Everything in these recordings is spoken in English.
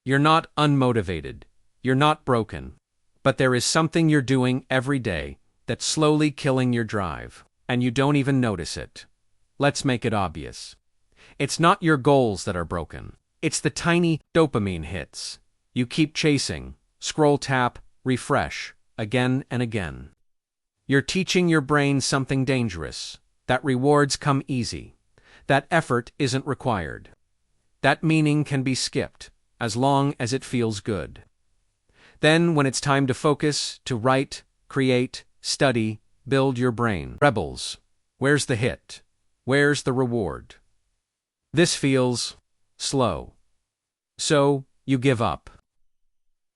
You're not unmotivated. You're not broken. But there is something you're doing every day that's slowly killing your drive, and you don't even notice it. Let's make it obvious. It's not your goals that are broken. It's the tiny dopamine hits. You keep chasing, scroll tap, refresh, again and again. You're teaching your brain something dangerous, that rewards come easy, that effort isn't required, that meaning can be skipped, as long as it feels good. Then, when it's time to focus, to write, create, study, build your brain rebels. Where's the hit? Where's the reward? This feels slow. So, you give up.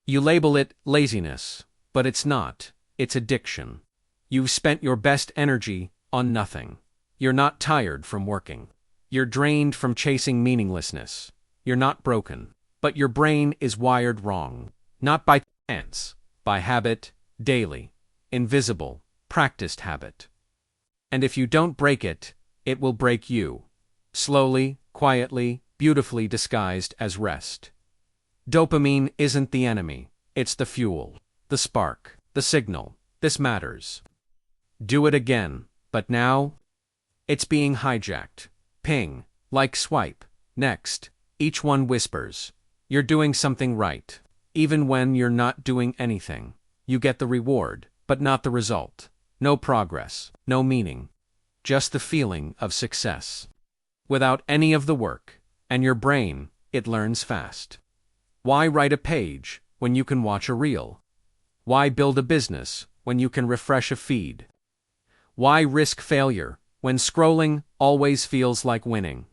You label it laziness, but it's not. It's addiction. You've spent your best energy on nothing. You're not tired from working. You're drained from chasing meaninglessness. You're not broken, but your brain is wired wrong. Not by chance, by habit, daily, invisible, practiced habit. And if you don't break it, it will break you. Slowly, quietly, beautifully disguised as rest. Dopamine isn't the enemy. It's the fuel, the spark, the signal. This matters. Do it again, but now, it's being hijacked. Ping, like swipe, next. Each one whispers, you're doing something right. Even when you're not doing anything, you get the reward, but not the result. No progress, no meaning. Just the feeling of success. Without any of the work, and your brain, it learns fast. Why write a page when you can watch a reel? Why build a business when you can refresh a feed? Why risk failure when scrolling always feels like winning?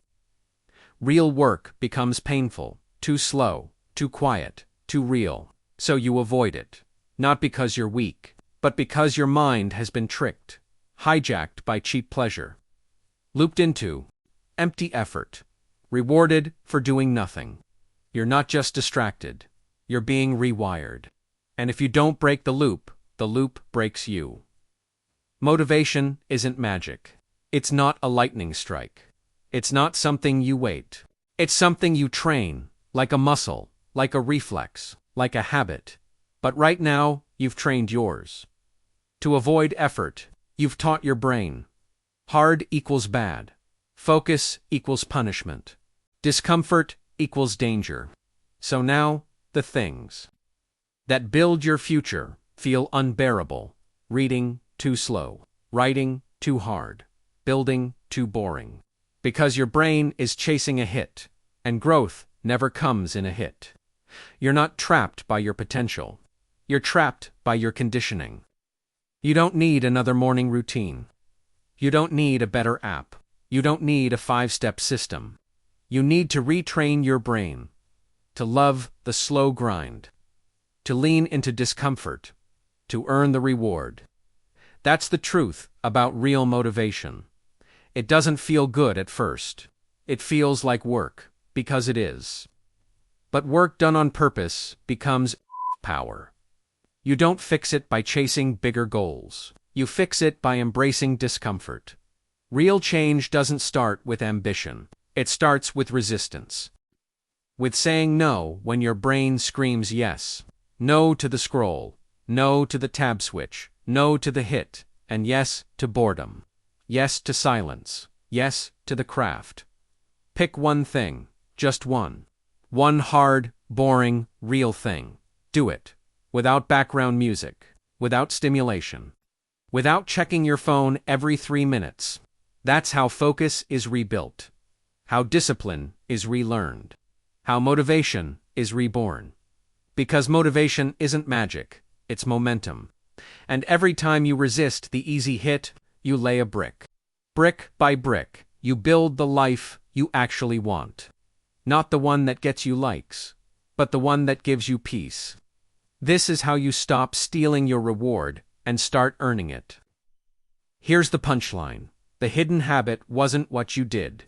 Real work becomes painful, too slow, too quiet, too real, so you avoid it. Not because you're weak, but because your mind has been tricked, hijacked by cheap pleasure, looped into empty effort, rewarded for doing nothing. You're not just distracted, you're being rewired. And if you don't break the loop breaks you. Motivation isn't magic. It's not a lightning strike. It's not something you wait. It's something you train, like a muscle, like a reflex, like a habit. But right now, you've trained yours. To avoid effort, you've taught your brain. Hard equals bad. Focus equals punishment. Discomfort equals danger. So now, the things that build your future feel unbearable. Reading, too slow. Writing, too hard. Building, too boring. Because your brain is chasing a hit, and growth never comes in a hit. You're not trapped by your potential. You're trapped by your conditioning. You don't need another morning routine. You don't need a better app. You don't need a 5-step system. You need to retrain your brain, to love the slow grind, to lean into discomfort, to earn the reward. That's the truth about real motivation. It doesn't feel good at first. It feels like work, because it is. But work done on purpose becomes power. You don't fix it by chasing bigger goals. You fix it by embracing discomfort. Real change doesn't start with ambition. It starts with resistance. With saying no when your brain screams yes. No to the scroll. No to the tab switch. No to the hit. And yes to boredom. Yes to silence. Yes to the craft. Pick one thing. Just one. One hard, boring, real thing. Do it. Without background music. Without stimulation. Without checking your phone every 3 minutes. That's how focus is rebuilt. How discipline is relearned. How motivation is reborn. Because motivation isn't magic, it's momentum. And every time you resist the easy hit, you lay a brick. Brick by brick, you build the life you actually want. Not the one that gets you likes, but the one that gives you peace. This is how you stop stealing your reward and start earning it. Here's the punchline. The hidden habit wasn't what you did.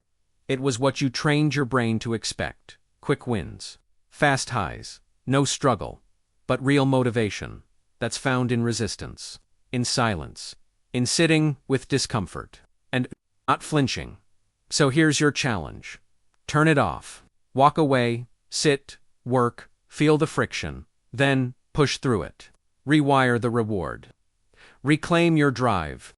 It was what you trained your brain to expect. Quick wins. Fast highs. No struggle. But real motivation. That's found in resistance. In silence. In sitting with discomfort. And not flinching. So here's your challenge. Turn it off. Walk away. Sit. Work. Feel the friction. Then, push through it. Rewire the reward. Reclaim your drive.